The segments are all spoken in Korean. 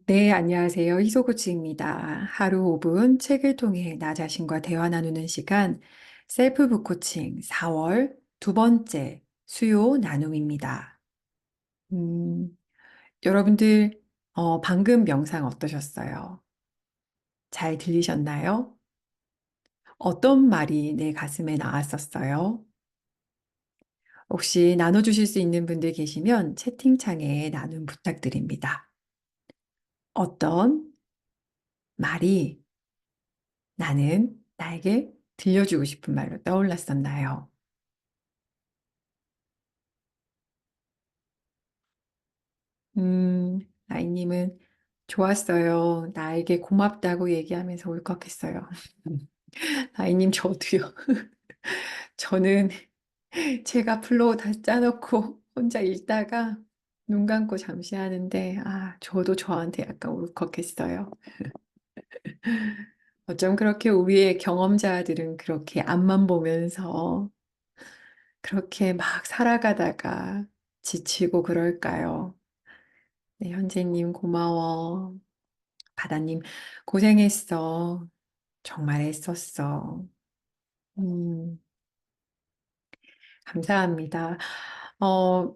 네, 안녕하세요. 희소코치입니다. 하루 5분 책을 통해 나 자신과 대화 나누는 시간, 셀프 북코칭 4월 두 번째 수요 나눔입니다. 음, 여러분들, 방금 명상 어떠셨어요? 잘 들리셨나요? 어떤 말이 내 가슴에 나왔었어요? 혹시 나눠주실 수 있는 분들 계시면 채팅창에 나눔 부탁드립니다. 어떤 말이 나는 나에게 들려주고 싶은 말로 떠올랐었나요? 아이님은 좋았어요. 나에게 고맙다고 얘기하면서 울컥했어요. 아이님, 저도요. 저는 제가 플로우 다 짜놓고 혼자 읽다가 눈 감고 잠시 하는데, 저도 저한테 약간 울컥했어요. 어쩜 그렇게 우리의 경험자들은 그렇게 앞만 보면서 그렇게 막 살아가다가 지치고 그럴까요? 네, 현재님 고마워. 바다님 고생했어. 정말 애썼어. 음, 감사합니다.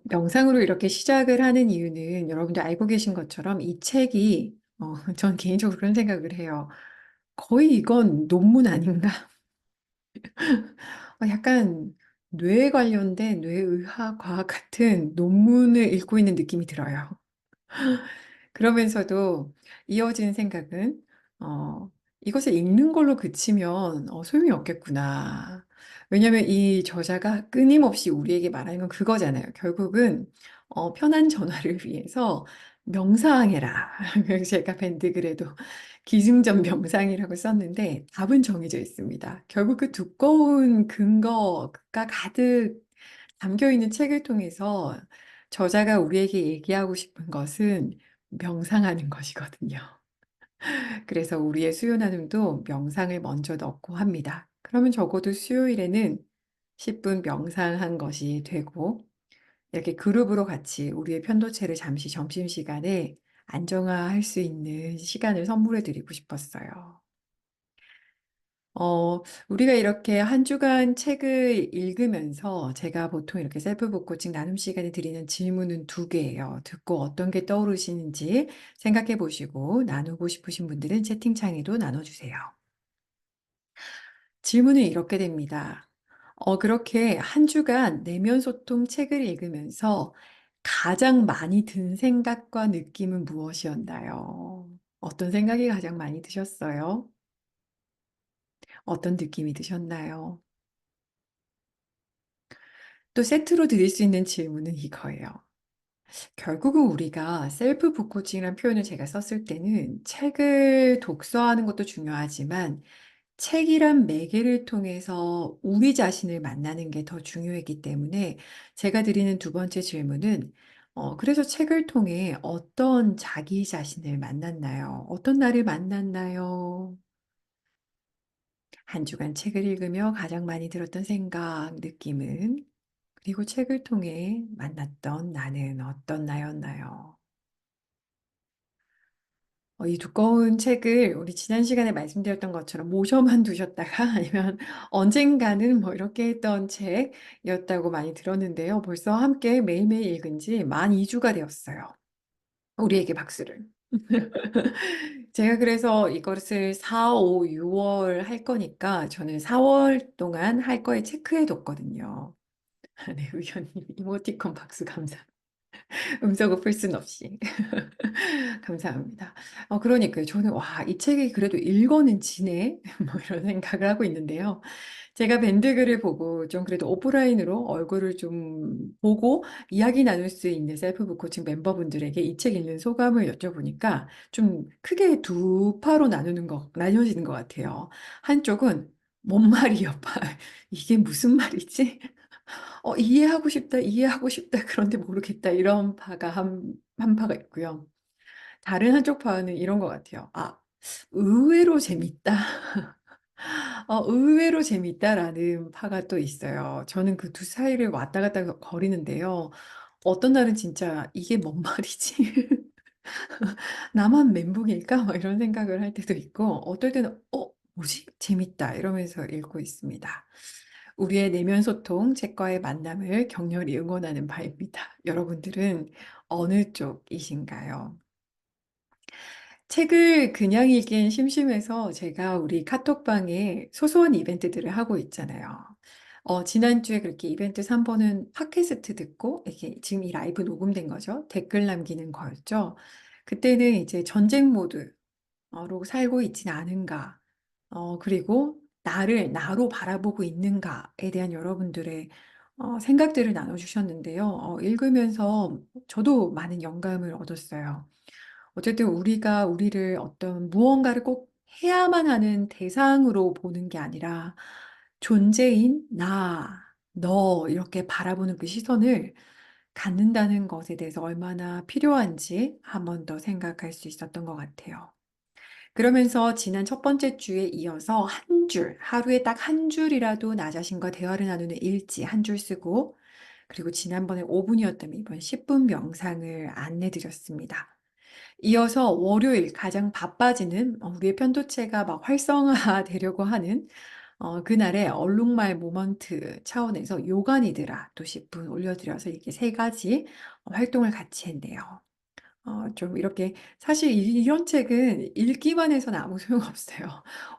명상으로 이렇게 시작을 하는 이유는 여러분들 알고 계신 것처럼 이 책이, 전 개인적으로 그런 생각을 해요. 거의 이건 논문 아닌가? 약간 뇌에 관련된 뇌의학 과학 같은 논문을 읽고 있는 느낌이 들어요. 그러면서도 이어진 생각은, 이것을 읽는 걸로 그치면 소용이 없겠구나. 왜냐하면 이 저자가 끊임없이 우리에게 말하는 건 그거잖아요. 결국은 편한 전화를 위해서 명상해라. 그래서 제가 밴드글에도 기승전 명상이라고 썼는데 답은 정해져 있습니다. 결국 그 두꺼운 근거가 가득 담겨 있는 책을 통해서 저자가 우리에게 얘기하고 싶은 것은 명상하는 것이거든요. 그래서 우리의 수요 나눔도 명상을 먼저 넣고 합니다. 그러면 적어도 수요일에는 10분 명상한 것이 되고, 이렇게 그룹으로 같이 우리의 편도체를 잠시 점심시간에 안정화할 수 있는 시간을 선물해 드리고 싶었어요. 우리가 이렇게 한 주간 책을 읽으면서 제가 보통 이렇게 셀프 북코칭 나눔 시간에 드리는 질문은 두 개예요. 듣고 어떤 게 떠오르시는지 생각해 보시고 나누고 싶으신 분들은 채팅창에도 나눠주세요. 질문은 이렇게 됩니다. 그렇게 한 주간 내면 소통 책을 읽으면서 가장 많이 든 생각과 느낌은 무엇이었나요? 어떤 생각이 가장 많이 드셨어요? 어떤 느낌이 드셨나요? 또 세트로 드릴 수 있는 질문은 이거예요. 결국은 우리가 셀프 북코칭이라는 표현을 제가 썼을 때는 책을 독서하는 것도 중요하지만 책이란 매개를 통해서 우리 자신을 만나는 게 더 중요했기 때문에 제가 드리는 두 번째 질문은 그래서 책을 통해 어떤 자기 자신을 만났나요? 어떤 나를 만났나요? 한 주간 책을 읽으며 가장 많이 들었던 생각, 느낌은 그리고 책을 통해 만났던 나는 어떤 나였나요? 이 두꺼운 책을 우리 지난 시간에 말씀드렸던 것처럼 모셔만 두셨다가 아니면 언젠가는 뭐 이렇게 했던 책이었다고 많이 들었는데요. 벌써 함께 매일매일 읽은 지 만 2주가 되었어요. 우리에게 박수를. 제가 그래서 이것을 4, 5, 6월 할 거니까 저는 4월 동안 할 거에 체크해 뒀거든요. 네, 의견님 이모티콘 박수 감사. 음성을 풀 순 없이. 감사합니다. 그러니까요. 저는, 와, 이 책이 그래도 읽어는 지네? 뭐 이런 생각을 하고 있는데요. 제가 밴드글을 보고 좀 그래도 오프라인으로 얼굴을 좀 보고 이야기 나눌 수 있는 셀프 북코칭 멤버분들에게 이 책 읽는 소감을 여쭤보니까 좀 크게 두 파로 나뉘어지는 것 같아요. 한쪽은 뭔 말이야, 이게 무슨 말이지? 이해하고 싶다, 그런데 모르겠다, 이런 파가 한 파가 있고요. 다른 한쪽 파는 이런 것 같아요. 의외로 재밌다. 의외로 재밌다라는 파가 또 있어요. 저는 그 두 사이를 왔다 갔다 거리는데요. 어떤 날은 진짜 이게 뭔 말이지? 나만 멘붕일까? 막 이런 생각을 할 때도 있고, 어떨 때는, 뭐지? 재밌다. 이러면서 읽고 있습니다. 우리의 내면 소통, 책과의 만남을 격렬히 응원하는 바입니다. 여러분들은 어느 쪽이신가요? 책을 그냥 읽기엔 심심해서 제가 우리 카톡방에 소소한 이벤트들을 하고 있잖아요. 지난주에 그렇게 이벤트 3번은 팟캐스트 듣고, 이렇게 지금 이 라이브 녹음된 거죠. 댓글 남기는 거였죠. 그때는 이제 전쟁 모드로 살고 있지는 않은가, 그리고 나를 나로 바라보고 있는가에 대한 여러분들의 생각들을 나눠주셨는데요. 읽으면서 저도 많은 영감을 얻었어요. 어쨌든 우리가 우리를 어떤 무언가를 꼭 해야만 하는 대상으로 보는 게 아니라 존재인 나, 너 이렇게 바라보는 그 시선을 갖는다는 것에 대해서 얼마나 필요한지 한 번 더 생각할 수 있었던 것 같아요. 그러면서 지난 첫 번째 주에 이어서 한 줄, 하루에 딱 한 줄이라도 나 자신과 대화를 나누는 일지 한 줄 쓰고, 그리고 지난번에 5분이었다면 이번 10분 명상을 안내 드렸습니다. 이어서 월요일 가장 바빠지는 우리의 편도체가 막 활성화되려고 하는 그날의 얼룩말 모먼트 차원에서 요가 니드라 또 10분 올려드려서 이렇게 세 가지 활동을 같이 했네요. 좀 이렇게 사실 이런 책은 읽기만 해서는 아무 소용없어요.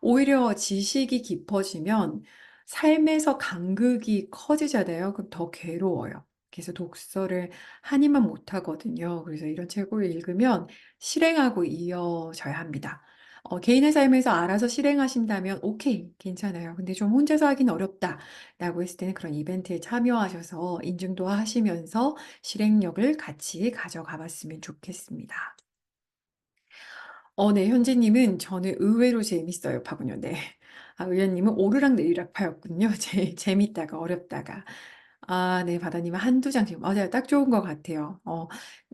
오히려 지식이 깊어지면 삶에서 간극이 커지잖아요. 그럼 더 괴로워요. 그래서 독서를 한이만 못하거든요. 그래서 이런 책을 읽으면 실행하고 이어져야 합니다. 개인의 삶에서 알아서 실행하신다면 오케이, 괜찮아요. 근데 좀 혼자서 하긴 어렵다라고 했을 때는 그런 이벤트에 참여하셔서 인증도 하시면서 실행력을 같이 가져가 봤으면 좋겠습니다. 네, 현재님은 저는 의외로 재밌어요 파군요. 네. 의원님은 오르락내리락 파였군요. 재밌다가 어렵다가. 네, 바다님은 한두 장씩. 맞아요. 딱 좋은 것 같아요.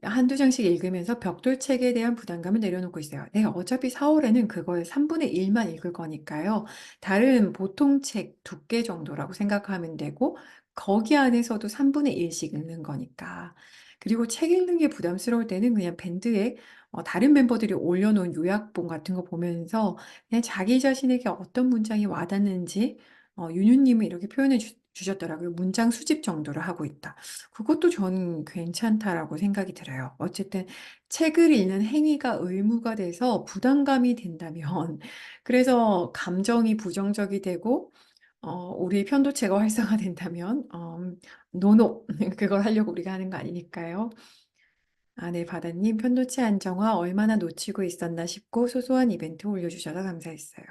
한두 장씩 읽으면서 벽돌책에 대한 부담감을 내려놓고 있어요. 네, 어차피 4월에는 그거의 3분의 1만 읽을 거니까요. 다른 보통 책 두께 정도라고 생각하면 되고, 거기 안에서도 3분의 1씩 읽는 거니까. 그리고 책 읽는 게 부담스러울 때는 그냥 밴드에 다른 멤버들이 올려놓은 요약본 같은 거 보면서 그냥 자기 자신에게 어떤 문장이 와닿는지 윤유님은 이렇게 표현해 주셨더라고요. 문장 수집 정도를 하고 있다. 그것도 저는 괜찮다라고 생각이 들어요. 어쨌든 책을 읽는 행위가 의무가 돼서 부담감이 된다면 그래서 감정이 부정적이 되고 우리 편도체가 활성화된다면 노노 그걸 하려고 우리가 하는 거 아니니까요. 네, 바다님, 편도체 안정화 얼마나 놓치고 있었나 싶고 소소한 이벤트 올려주셔서 감사했어요.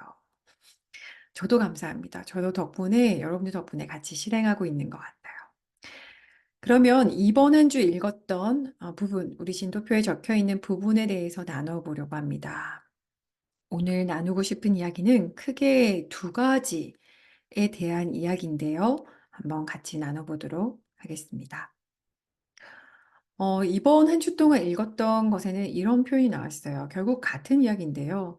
저도 감사합니다. 저도 덕분에, 여러분들 덕분에 같이 실행하고 있는 것 같아요. 그러면 이번 한 주 읽었던 부분, 우리 진도표에 적혀 있는 부분에 대해서 나눠보려고 합니다. 오늘 나누고 싶은 이야기는 크게 두 가지에 대한 이야기인데요. 한번 같이 나눠보도록 하겠습니다. 이번 한 주 동안 읽었던 것에는 이런 표현이 나왔어요. 결국 같은 이야기인데요.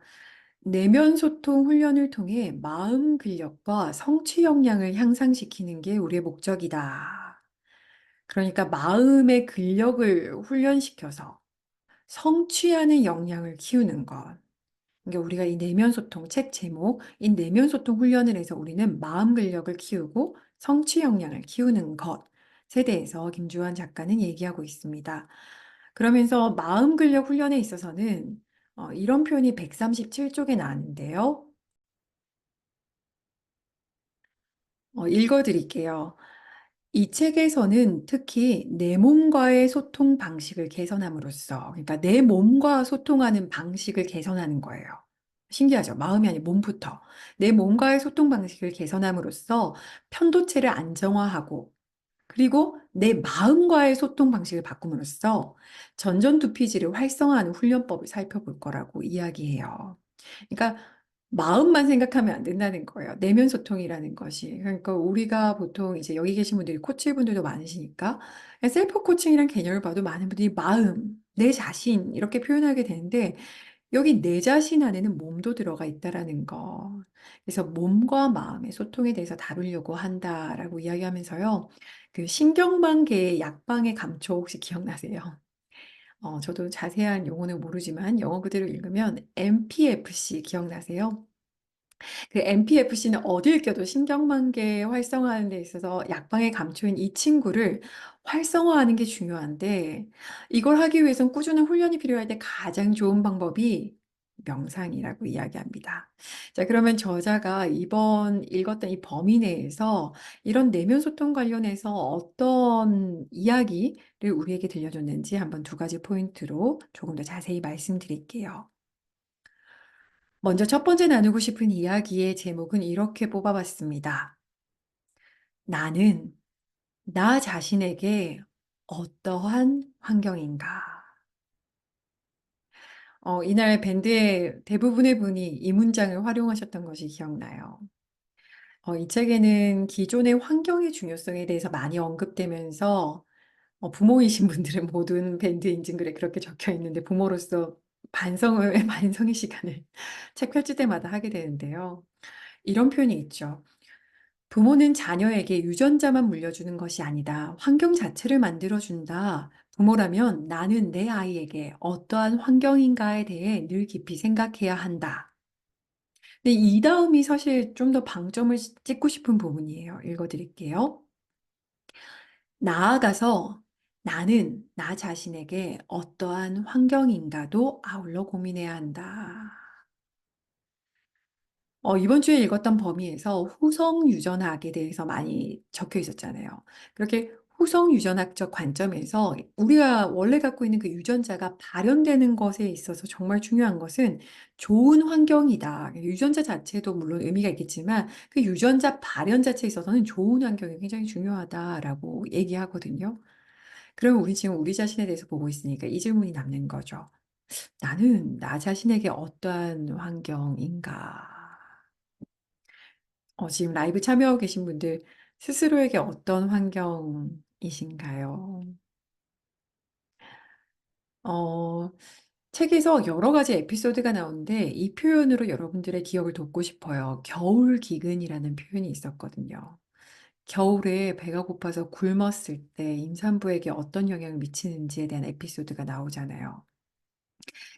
내면 소통 훈련을 통해 마음 근력과 성취 역량을 향상시키는 게 우리의 목적이다. 그러니까 마음의 근력을 훈련시켜서 성취하는 역량을 키우는 것. 그러니까 우리가 이 내면 소통, 책 제목, 이 내면 소통 훈련을 해서 우리는 마음 근력을 키우고 성취 역량을 키우는 것에 대해서 김주환 작가는 얘기하고 있습니다. 그러면서 마음 근력 훈련에 있어서는 이런 표현이 137쪽에 나왔는데요. 읽어드릴게요. 이 책에서는 특히 내 몸과의 소통 방식을 개선함으로써, 그러니까 내 몸과 소통하는 방식을 개선하는 거예요. 신기하죠? 마음이 아닌 몸부터. 내 몸과의 소통 방식을 개선함으로써 편도체를 안정화하고, 그리고 내 마음과의 소통 방식을 바꿈으로써 전전두피질을 활성화하는 훈련법을 살펴볼 거라고 이야기해요. 그러니까 마음만 생각하면 안 된다는 거예요. 내면 소통이라는 것이. 그러니까 우리가 보통 이제 여기 계신 분들이 코치분들도 많으시니까 셀프 코칭이라는 개념을 봐도 많은 분들이 마음, 내 자신 이렇게 표현하게 되는데 여기 내 자신 안에는 몸도 들어가 있다라는 거. 그래서 몸과 마음의 소통에 대해서 다루려고 한다라고 이야기하면서요. 그 신경방계의 약방의 감초 혹시 기억나세요? 저도 자세한 용어는 모르지만 영어 그대로 읽으면 MPFC 기억나세요? 그 MPFC는 어딜 껴도 신경만계 활성화하는 데 있어서 약방에 감초인 이 친구를 활성화하는 게 중요한데 이걸 하기 위해선 꾸준한 훈련이 필요할 때 가장 좋은 방법이 명상이라고 이야기합니다. 자, 그러면 저자가 이번 읽었던 이 범위 내에서 이런 내면 소통 관련해서 어떤 이야기를 우리에게 들려줬는지 한번 두 가지 포인트로 조금 더 자세히 말씀드릴게요. 먼저 첫 번째 나누고 싶은 이야기의 제목은 이렇게 뽑아봤습니다. 나는 나 자신에게 어떠한 환경인가? 이날 밴드의 대부분의 분이 이 문장을 활용하셨던 것이 기억나요. 이 책에는 기존의 환경의 중요성에 대해서 많이 언급되면서 부모이신 분들은 모든 밴드 인증글에 그렇게 적혀 있는데 부모로서 반성의 시간을 책 펼칠 때마다 하게 되는데요. 이런 표현이 있죠. 부모는 자녀에게 유전자만 물려주는 것이 아니다. 환경 자체를 만들어준다. 부모라면 나는 내 아이에게 어떠한 환경인가에 대해 늘 깊이 생각해야 한다. 근데 이 다음이 사실 좀 더 방점을 찍고 싶은 부분이에요. 읽어드릴게요. 나아가서 나는 나 자신에게 어떠한 환경인가도 아울러 고민해야 한다. 이번 주에 읽었던 범위에서 후성 유전학에 대해서 많이 적혀 있었잖아요. 그렇게 후성 유전학적 관점에서 우리가 원래 갖고 있는 그 유전자가 발현되는 것에 있어서 정말 중요한 것은 좋은 환경이다. 유전자 자체도 물론 의미가 있겠지만 그 유전자 발현 자체에 있어서는 좋은 환경이 굉장히 중요하다라고 얘기하거든요. 그럼 우리 지금 우리 자신에 대해서 보고 있으니까 이 질문이 남는 거죠. 나는 나 자신에게 어떠한 환경인가? 지금 라이브 참여하고 계신 분들 스스로에게 어떤 환경이신가요? 어, 책에서 여러 가지 에피소드가 나오는데 이 표현으로 여러분들의 기억을 돕고 싶어요. 겨울 기근이라는 표현이 있었거든요. 겨울에 배가 고파서 굶었을 때 임산부에게 어떤 영향을 미치는지에 대한 에피소드가 나오잖아요.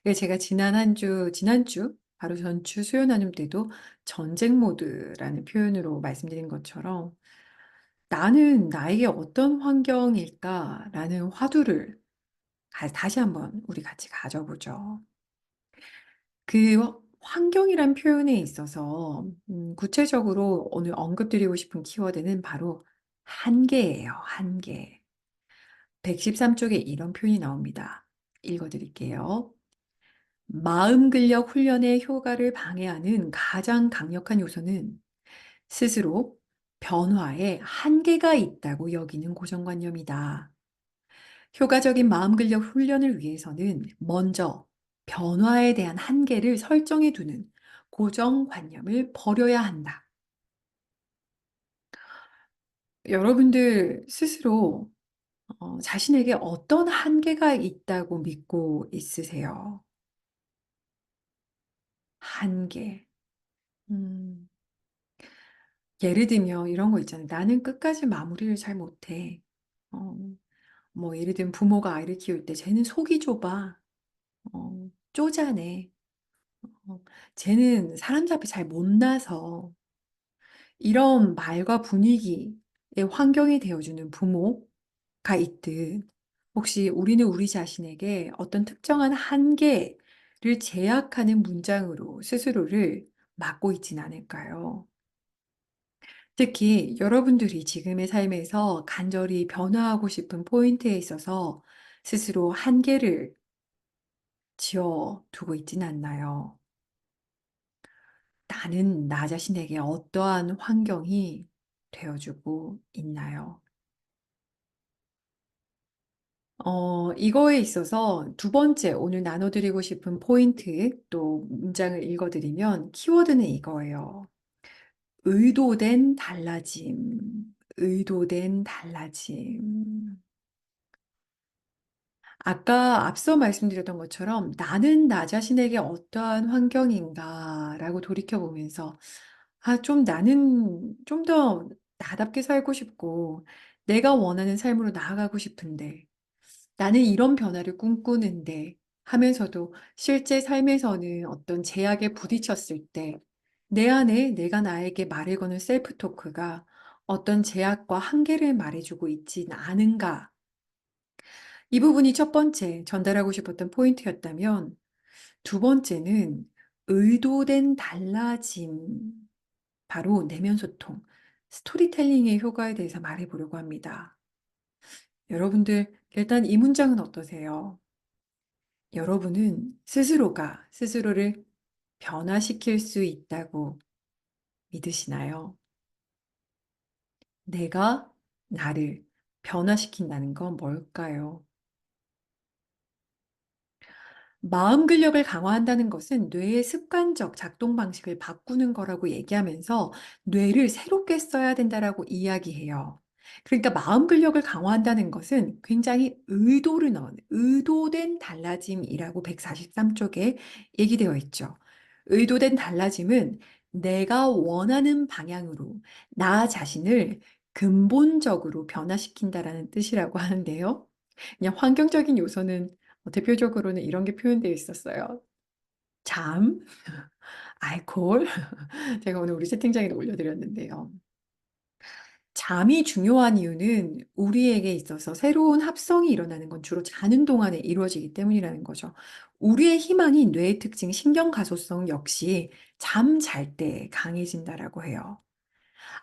그래서 제가 지난주, 바로 전주 수요 나눔 때도 전쟁 모드라는 표현으로 말씀드린 것처럼 나는 나에게 어떤 환경일까라는 화두를 다시 한번 우리 같이 가져보죠. 그 환경이란 표현에 있어서 구체적으로 오늘 언급드리고 싶은 키워드는 바로 한계예요. 한계. 113쪽에 이런 표현이 나옵니다. 읽어드릴게요. 마음 근력 훈련의 효과를 방해하는 가장 강력한 요소는 스스로 변화에 한계가 있다고 여기는 고정관념이다. 효과적인 마음 근력 훈련을 위해서는 먼저 변화에 대한 한계를 설정해 두는 고정관념을 버려야 한다. 여러분들 스스로 자신에게 어떤 한계가 있다고 믿고 있으세요? 한계. 음, 예를 들면 이런 거 있잖아요. 나는 끝까지 마무리를 잘 못해. 어, 뭐 예를 들면 부모가 아이를 키울 때 쟤는 속이 좁아. 쪼잔해. 어, 쟤는 사람들 앞에 잘 못나서 이런 말과 분위기의 환경이 되어주는 부모가 있듯 혹시 우리는 우리 자신에게 어떤 특정한 한계를 제약하는 문장으로 스스로를 막고 있진 않을까요? 특히 여러분들이 지금의 삶에서 간절히 변화하고 싶은 포인트에 있어서 스스로 한계를 지어 두고 있진 않나요? 나는 나 자신에게 어떠한 환경이 되어주고 있나요? 이거에 있어서 두 번째 오늘 나눠드리고 싶은 포인트 또 문장을 읽어드리면 키워드는 이거예요. 의도된 달라짐, 의도된 달라짐. 아까 앞서 말씀드렸던 것처럼 나는 나 자신에게 어떠한 환경인가라고 돌이켜보면서 좀 나는 좀 더 나답게 살고 싶고 내가 원하는 삶으로 나아가고 싶은데 나는 이런 변화를 꿈꾸는데 하면서도 실제 삶에서는 어떤 제약에 부딪혔을 때 내 안에 내가 나에게 말을 거는 셀프 토크가 어떤 제약과 한계를 말해주고 있진 않은가? 이 부분이 첫 번째 전달하고 싶었던 포인트였다면 두 번째는 의도된 달라짐, 바로 내면 소통, 스토리텔링의 효과에 대해서 말해 보려고 합니다. 여러분들 일단 이 문장은 어떠세요? 여러분은 스스로가 스스로를 변화시킬 수 있다고 믿으시나요? 내가 나를 변화시킨다는 건 뭘까요? 마음 근력을 강화한다는 것은 뇌의 습관적 작동 방식을 바꾸는 거라고 얘기하면서 뇌를 새롭게 써야 된다라고 이야기해요. 그러니까 마음 근력을 강화한다는 것은 굉장히 의도를 넣은 의도된 달라짐이라고 143쪽에 얘기되어 있죠. 의도된 달라짐은 내가 원하는 방향으로 나 자신을 근본적으로 변화시킨다라는 뜻이라고 하는데요. 그냥 환경적인 요소는 대표적으로는 이런 게 표현되어 있었어요. 잠, 알코올. 제가 오늘 우리 채팅창에도 올려드렸는데요. 잠이 중요한 이유는 우리에게 있어서 새로운 합성이 일어나는 건 주로 자는 동안에 이루어지기 때문이라는 거죠. 우리의 희망이 뇌의 특징, 신경 가소성 역시 잠 잘 때 강해진다라고 해요.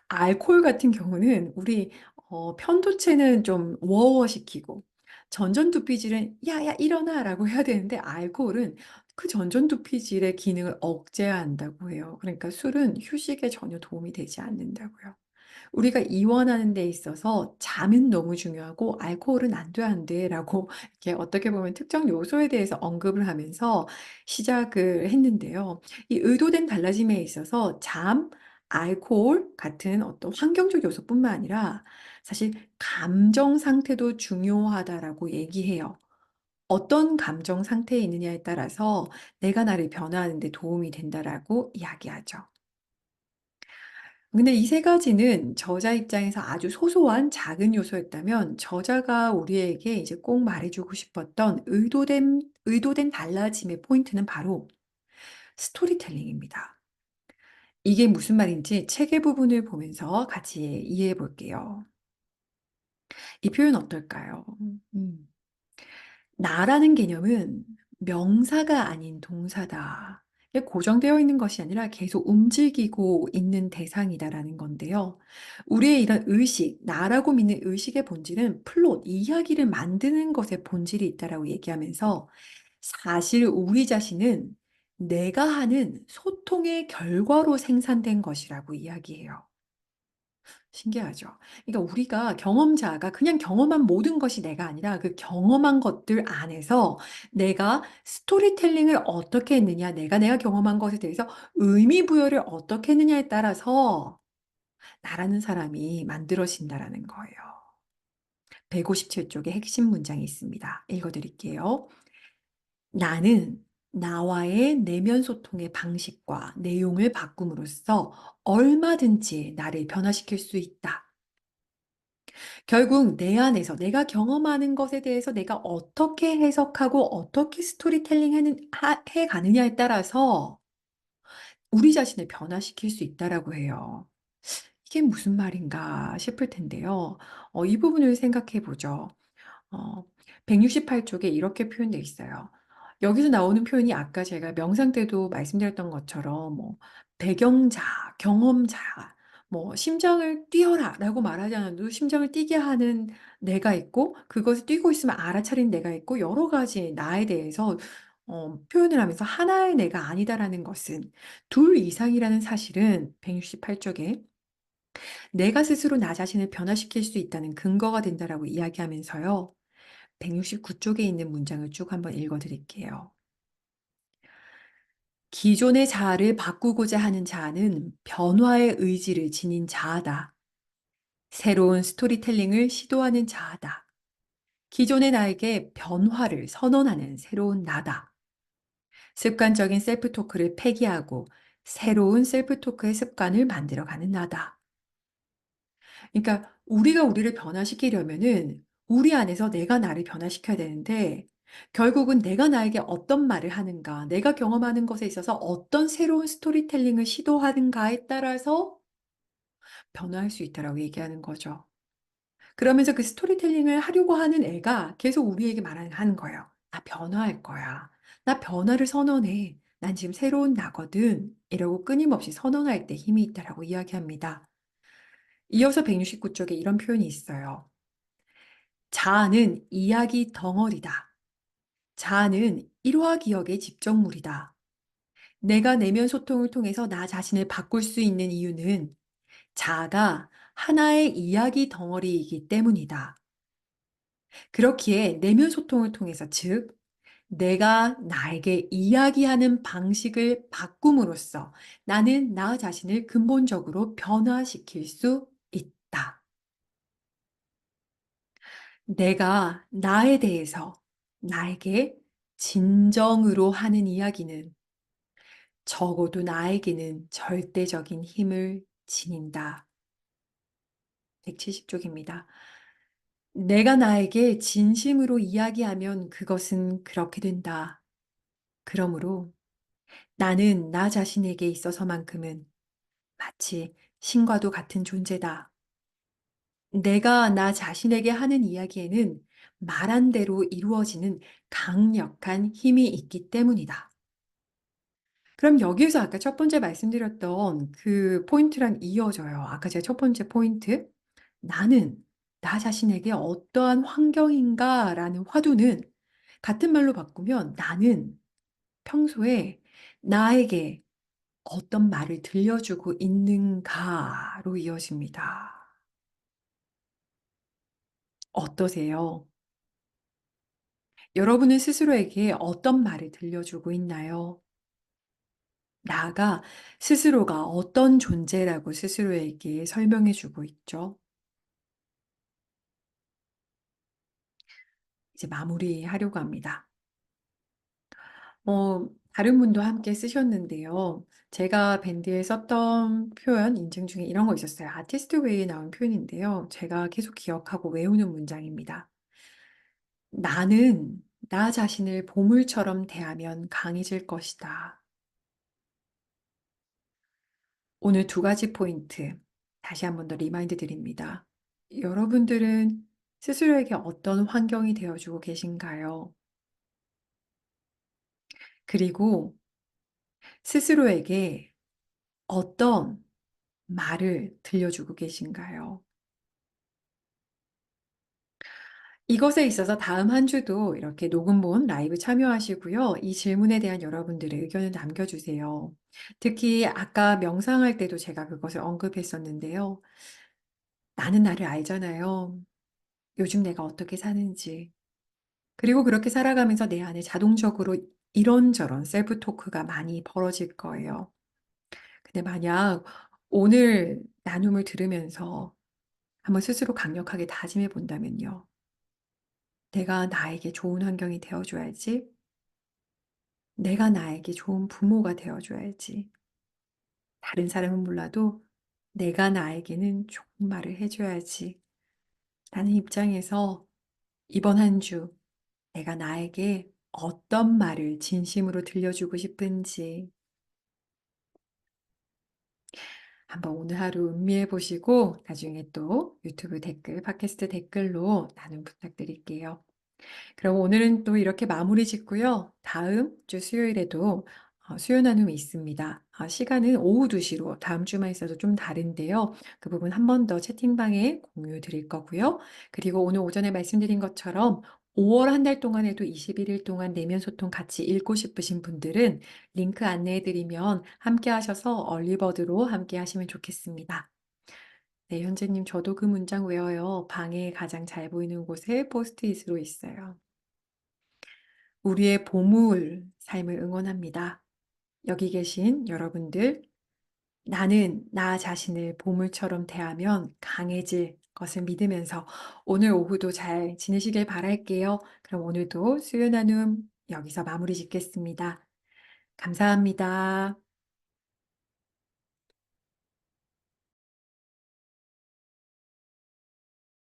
알코올 같은 경우는 우리 편도체는 좀 워워시키고 전전두피질은 "야야 일어나."라고 해야 되는데 알코올은 그 전전두피질의 기능을 억제한다고 해요. 그러니까 술은 휴식에 전혀 도움이 되지 않는다고요. 우리가 이완하는 데 있어서 잠은 너무 중요하고 "알코올은 안 돼, 안 돼."라고 이렇게 어떻게 보면 특정 요소에 대해서 언급을 하면서 시작을 했는데요. 이 의도된 달라짐에 있어서 잠, 알코올 같은 어떤 환경적 요소뿐만 아니라 사실 "감정 상태도 중요하다."라고 얘기해요. 어떤 감정 상태에 있느냐에 따라서 "내가 나를 변화하는 데 도움이 된다."라고 이야기하죠. 근데 이 세 가지는 저자 입장에서 아주 소소한 작은 요소였다면 저자가 우리에게 이제 꼭 말해 주고 싶었던 의도된 달라짐의 포인트는 바로 스토리텔링입니다. 이게 무슨 말인지 책의 부분을 보면서 같이 이해해 볼게요. 이 표현 어떨까요? 음. 나라는 개념은 명사가 아닌 동사다. 이게 고정되어 있는 것이 아니라 계속 움직이고 있는 대상이다라는 건데요. 우리의 이런 의식, 나라고 믿는 의식의 본질은 플롯, 이야기를 만드는 것에 본질이 있다라고 얘기하면서 사실 우리 자신은 내가 하는 소통의 결과로 생산된 것이라고 이야기해요. 신기하죠. 그러니까 우리가 경험자가 그냥 경험한 모든 것이 내가 아니라 그 경험한 것들 안에서 내가 스토리텔링을 어떻게 했느냐, 내가 경험한 것에 대해서 의미 부여를 어떻게 했느냐에 따라서 나라는 사람이 만들어진다라는 거예요. 157 쪽에 핵심 문장이 있습니다. 읽어 드릴게요. 나는 나와의 내면 소통의 방식과 내용을 바꿈으로써 얼마든지 나를 변화시킬 수 있다. 결국 내 안에서 내가 경험하는 것에 대해서 내가 어떻게 해석하고 어떻게 스토리텔링 해 가느냐에 따라서 우리 자신을 변화시킬 수 있다라고 해요. 이게 무슨 말인가 싶을 텐데요. 이 부분을 생각해 보죠. 어 168 쪽에 이렇게 표현되어 있어요. 여기서 나오는 표현이 아까 제가 명상 때도 말씀드렸던 것처럼 뭐 배경자, 경험자, 뭐 "심장을 뛰어라."라고 말하지 않아도 심장을 뛰게 하는 내가 있고 그것을 뛰고 있으면 알아차린 내가 있고 여러 가지 나에 대해서 표현을 하면서 "하나의 내가 아니다."라는 것은 둘 이상이라는 사실은 168 쪽에 "내가 스스로 나 자신을 변화시킬 수 있다는 근거가 된다."라고 이야기하면서요. 169 쪽에 있는 문장을 쭉 한번 읽어 드릴게요. 기존의 자아를 바꾸고자 하는 자아는 변화의 의지를 지닌 자아다. 새로운 스토리텔링을 시도하는 자아다. 기존의 나에게 변화를 선언하는 새로운 나다. 습관적인 셀프 토크를 폐기하고 새로운 셀프 토크의 습관을 만들어가는 나다. 그러니까 우리가 우리를 변화시키려면은 우리 안에서 내가 나를 변화시켜야 되는데 결국은 내가 나에게 어떤 말을 하는가, 내가 경험하는 것에 있어서 어떤 새로운 스토리텔링을 시도하는가에 따라서 변화할 수 있다라고 얘기하는 거죠. 그러면서 그 스토리텔링을 하려고 하는 애가 계속 우리에게 하는 거예요. "나 변화할 거야. 나 변화를 선언해. 난 지금 새로운 나거든." 이러고 끊임없이 선언할 때 힘이 있다라고 이야기합니다. 이어서 169 쪽에 이런 표현이 있어요. "자아는 이야기 덩어리다. 자아는 일화 기억의 집적물이다. 내가 내면 소통을 통해서 나 자신을 바꿀 수 있는 이유는 자아가 하나의 이야기 덩어리이기 때문이다. 그렇기에 내면 소통을 통해서 즉 내가 나에게 이야기하는 방식을 바꿈으로써 나는 나 자신을 근본적으로 변화시킬 수 있다. 내가 나에 대해서 나에게 진정으로 하는 이야기는 적어도 나에게는 절대적인 힘을 지닌다. 170쪽입니다. 내가 나에게 진심으로 이야기하면 그것은 그렇게 된다. 그러므로 나는 나 자신에게 있어서만큼은 마치 신과도 같은 존재다. 내가 나 자신에게 하는 이야기에는 말한 대로 이루어지는 강력한 힘이 있기 때문이다. 그럼 여기에서 아까 첫 번째 말씀드렸던 그 포인트랑 이어져요. 아까 제가 첫 번째 포인트. 나는 나 자신에게 어떠한 환경인가라는 화두는 같은 말로 바꾸면 나는 평소에 나에게 어떤 말을 들려주고 있는가로 이어집니다. 어떠세요? 여러분은 스스로에게 어떤 말을 들려주고 있나요? 나아가 스스로가 어떤 존재라고 스스로에게 설명해 주고 있죠. 이제 마무리하려고 합니다. 다른 분도 함께 쓰셨는데요. 제가 밴드에 썼던 표현 인증 중에 이런 거 있었어요. 아티스트 웨이에 나온 표현인데요. 제가 계속 기억하고 외우는 문장입니다. "나는 나 자신을 보물처럼 대하면 강해질 것이다." 오늘 두 가지 포인트 다시 한번 더 리마인드 드립니다. 여러분들은 스스로에게 어떤 환경이 되어 주고 계신가요? 그리고 스스로에게 어떤 말을 들려주고 계신가요? 이것에 있어서 다음 한 주도 이렇게 녹음본 라이브 참여하시고요. 이 질문에 대한 여러분들의 의견을 남겨주세요. 특히 아까 명상할 때도 제가 그것을 언급했었는데요. 나는 나를 알잖아요. 요즘 내가 어떻게 사는지. 그리고 그렇게 살아가면서 내 안에 자동적으로 이런저런 셀프 토크가 많이 벌어질 거예요. 근데 만약 오늘 나눔을 들으면서 한번 스스로 강력하게 다짐해 본다면요. 내가 나에게 좋은 환경이 되어 줘야지. 내가 나에게 좋은 부모가 되어 줘야지. 다른 사람은 몰라도 내가 나에게는 좋은 말을 해 줘야지. 라는 입장에서 이번 한 주 내가 나에게 어떤 말을 진심으로 들려주고 싶은지 한번 오늘 하루 음미해 보시고 나중에 또 유튜브 댓글, 팟캐스트 댓글로 나눔 부탁드릴게요. 그럼 오늘은 또 이렇게 마무리 짓고요. 다음 주 수요일에도 수요 나눔이 있습니다. 시간은 오후 2 시로 다음 주만 있어도 좀 다른데요. 그 부분 한 번 더 채팅방에 공유 드릴 거고요. 그리고 오늘 오전에 말씀드린 것처럼 5월 한 달 동안에도 21일 동안 내면 소통 같이 읽고 싶으신 분들은 링크 안내해 드리면 함께 하셔서 얼리버드로 함께 하시면 좋겠습니다. 네, 현재님 저도 그 문장 외워요. 방에 가장 잘 보이는 곳에 포스트잇으로 있어요. 우리의 보물 삶을 응원합니다. 여기 계신 여러분들, 나는 나 자신을 보물처럼 대하면 강해질 것을 믿으면서 오늘 오후도 잘 지내시길 바랄게요. 그럼 오늘도 수요 나눔 여기서 마무리 짓겠습니다. 감사합니다.